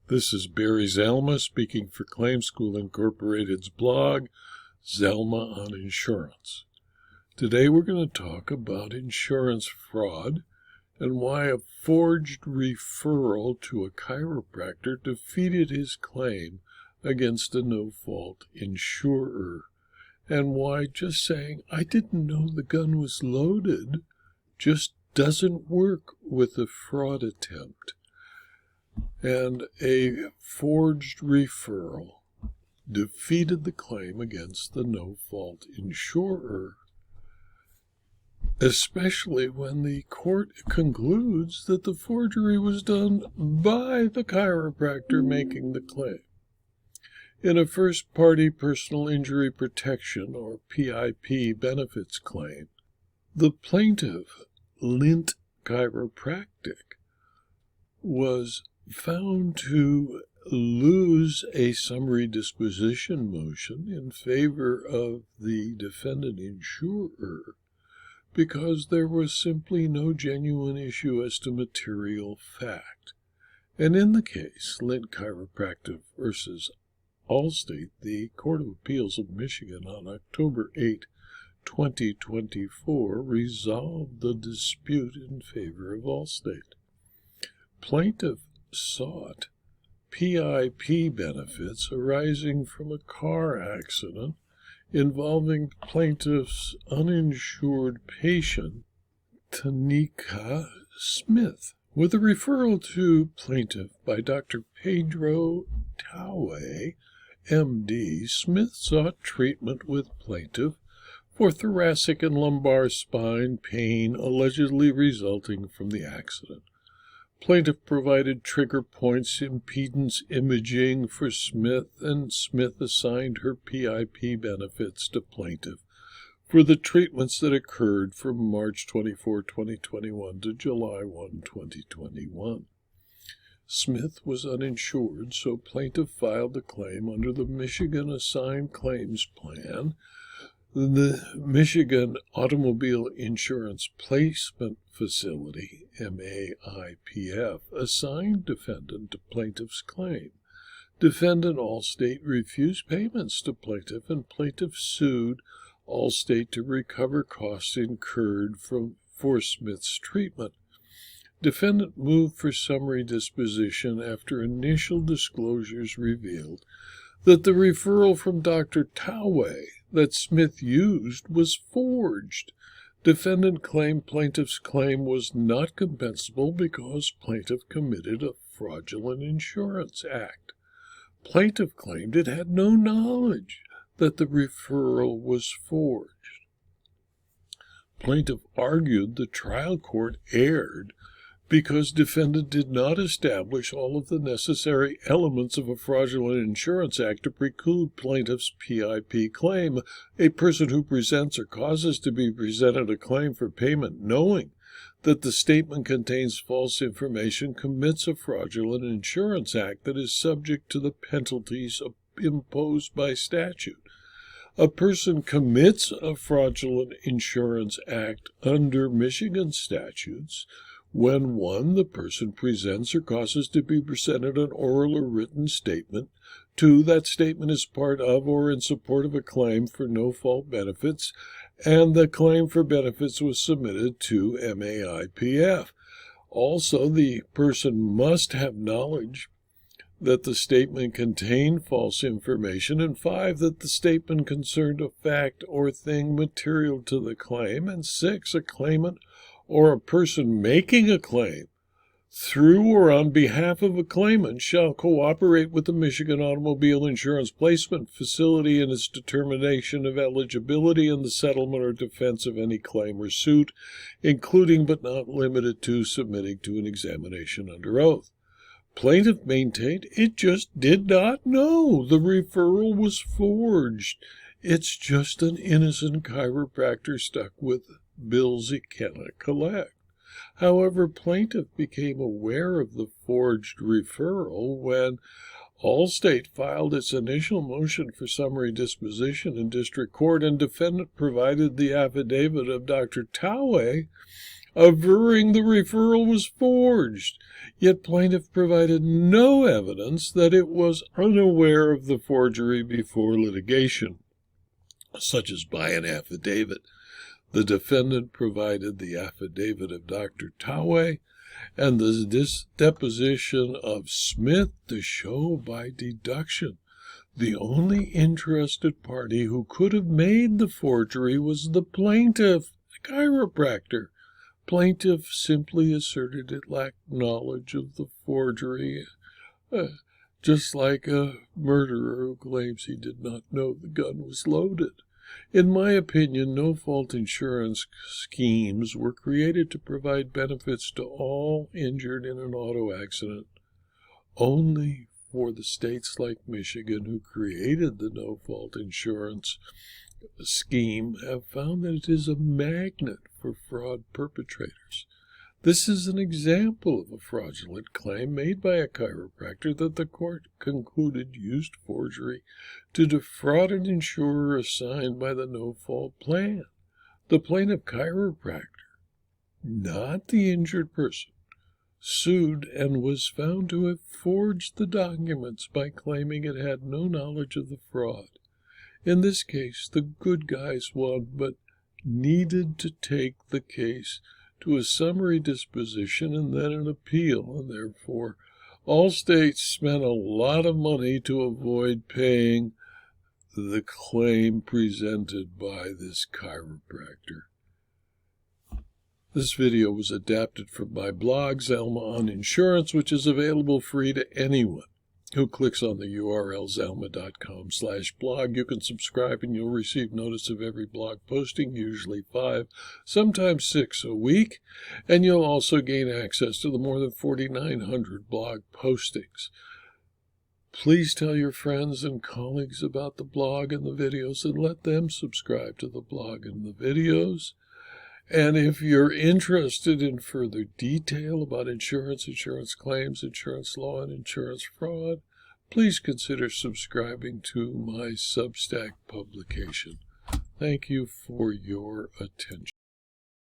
This is Barry Zalma speaking for Claim School Incorporated's blog, Zalma on Insurance. Today we're going to talk about insurance fraud and why a forged referral to a chiropractor defeated his claim against a no-fault insurer, and why just saying, "I didn't know the gun was loaded," just doesn't work with a fraud attempt. And a forged referral defeated the claim against the no-fault insurer, especially when the court concludes that the forgery was done by the chiropractor making the claim. In a first-party personal injury protection, or PIP, benefits claim, the plaintiff, Lint Chiropractic, was found to lose a summary disposition motion in favor of the defendant insurer because there was simply no genuine issue as to material fact. And in the case Lint Chiropractic versus Allstate, the Court of Appeals of Michigan on October 8, 2024 resolved the dispute in favor of Allstate. Plaintiff sought PIP benefits arising from a car accident involving plaintiff's uninsured patient, Taniqua Smith. With a referral to plaintiff by Dr. Pedro Toweh, MD, Smith sought treatment with plaintiff for thoracic and lumbar spine pain allegedly resulting from the accident. Plaintiff provided Trigger Points Impedance Imaging for Smith, and Smith assigned her PIP benefits to plaintiff for the treatments that occurred from March 24, 2021 to July 1, 2021. Smith was uninsured, so plaintiff filed a claim under the Michigan Assigned Claims Plan. The Michigan Automobile Insurance Placement Facility, MAIPF, assigned defendant to plaintiff's claim. Defendant Allstate refused payments to plaintiff, and plaintiff sued Allstate to recover costs incurred for Smith's treatment. Defendant moved for summary disposition after initial disclosures revealed that the referral from Dr. Toweh that Smith used was forged. Defendant claimed plaintiff's claim was not compensable because plaintiff committed a fraudulent insurance act. Plaintiff claimed it had no knowledge that the referral was forged. Plaintiff argued the trial court erred because defendant did not establish all of the necessary elements of a fraudulent insurance act to preclude plaintiff's PIP claim. A person who presents or causes to be presented a claim for payment knowing that the statement contains false information commits a fraudulent insurance act that is subject to the penalties imposed by statute. A person commits a fraudulent insurance act under Michigan statutes when 1. The person presents or causes to be presented an oral or written statement, 2. That statement is part of or in support of a claim for no-fault benefits, and the claim for benefits was submitted to MAIPF. Also, the person must have knowledge that the statement contained false information, and 5. That the statement concerned a fact or thing material to the claim, and 6. A claimant or a person making a claim through or on behalf of a claimant shall cooperate with the Michigan Automobile Insurance Placement Facility in its determination of eligibility and the settlement or defense of any claim or suit, including but not limited to submitting to an examination under oath. Plaintiff maintained it just did not know the referral was forged. It's just an innocent chiropractor stuck with bills he cannot collect. However, plaintiff became aware of the forged referral when Allstate filed its initial motion for summary disposition in district court, and defendant provided the affidavit of Dr. Toweh, averring the referral was forged, yet plaintiff provided no evidence that it was unaware of the forgery before litigation, such as by an affidavit. The defendant provided the affidavit of Dr. Toweh and the deposition of Smith to show by deduction. The only interested party who could have made the forgery was the plaintiff, the chiropractor. Plaintiff simply asserted it lacked knowledge of the forgery, just like a murderer who claims he did not know the gun was loaded. In my opinion, no-fault insurance schemes were created to provide benefits to all injured in an auto accident. Only for the states like Michigan, who created the no-fault insurance scheme, have found that it is a magnet for fraud perpetrators. This is an example of a fraudulent claim made by a chiropractor that the court concluded used forgery to defraud an insurer assigned by the no-fault plan. The plaintiff chiropractor, not the injured person, sued and was found to have forged the documents by claiming it had no knowledge of the fraud. In this case, the good guys won, but needed to take the case to a summary disposition and then an appeal, and therefore Allstate spent a lot of money to avoid paying the claim presented by this chiropractor. This video was adapted from my blog, Zalma on Insurance, which is available free to anyone who clicks on the URL zalma.com/blog. You can subscribe and you'll receive notice of every blog posting, usually 5, sometimes 6 a week, and you'll also gain access to the more than 4,900 blog postings. Please tell your friends and colleagues about the blog and the videos, and let them subscribe to the blog and the videos. And if you're interested in further detail about insurance, insurance claims, insurance law, and insurance fraud, please consider subscribing to my Substack publication. Thank you for your attention.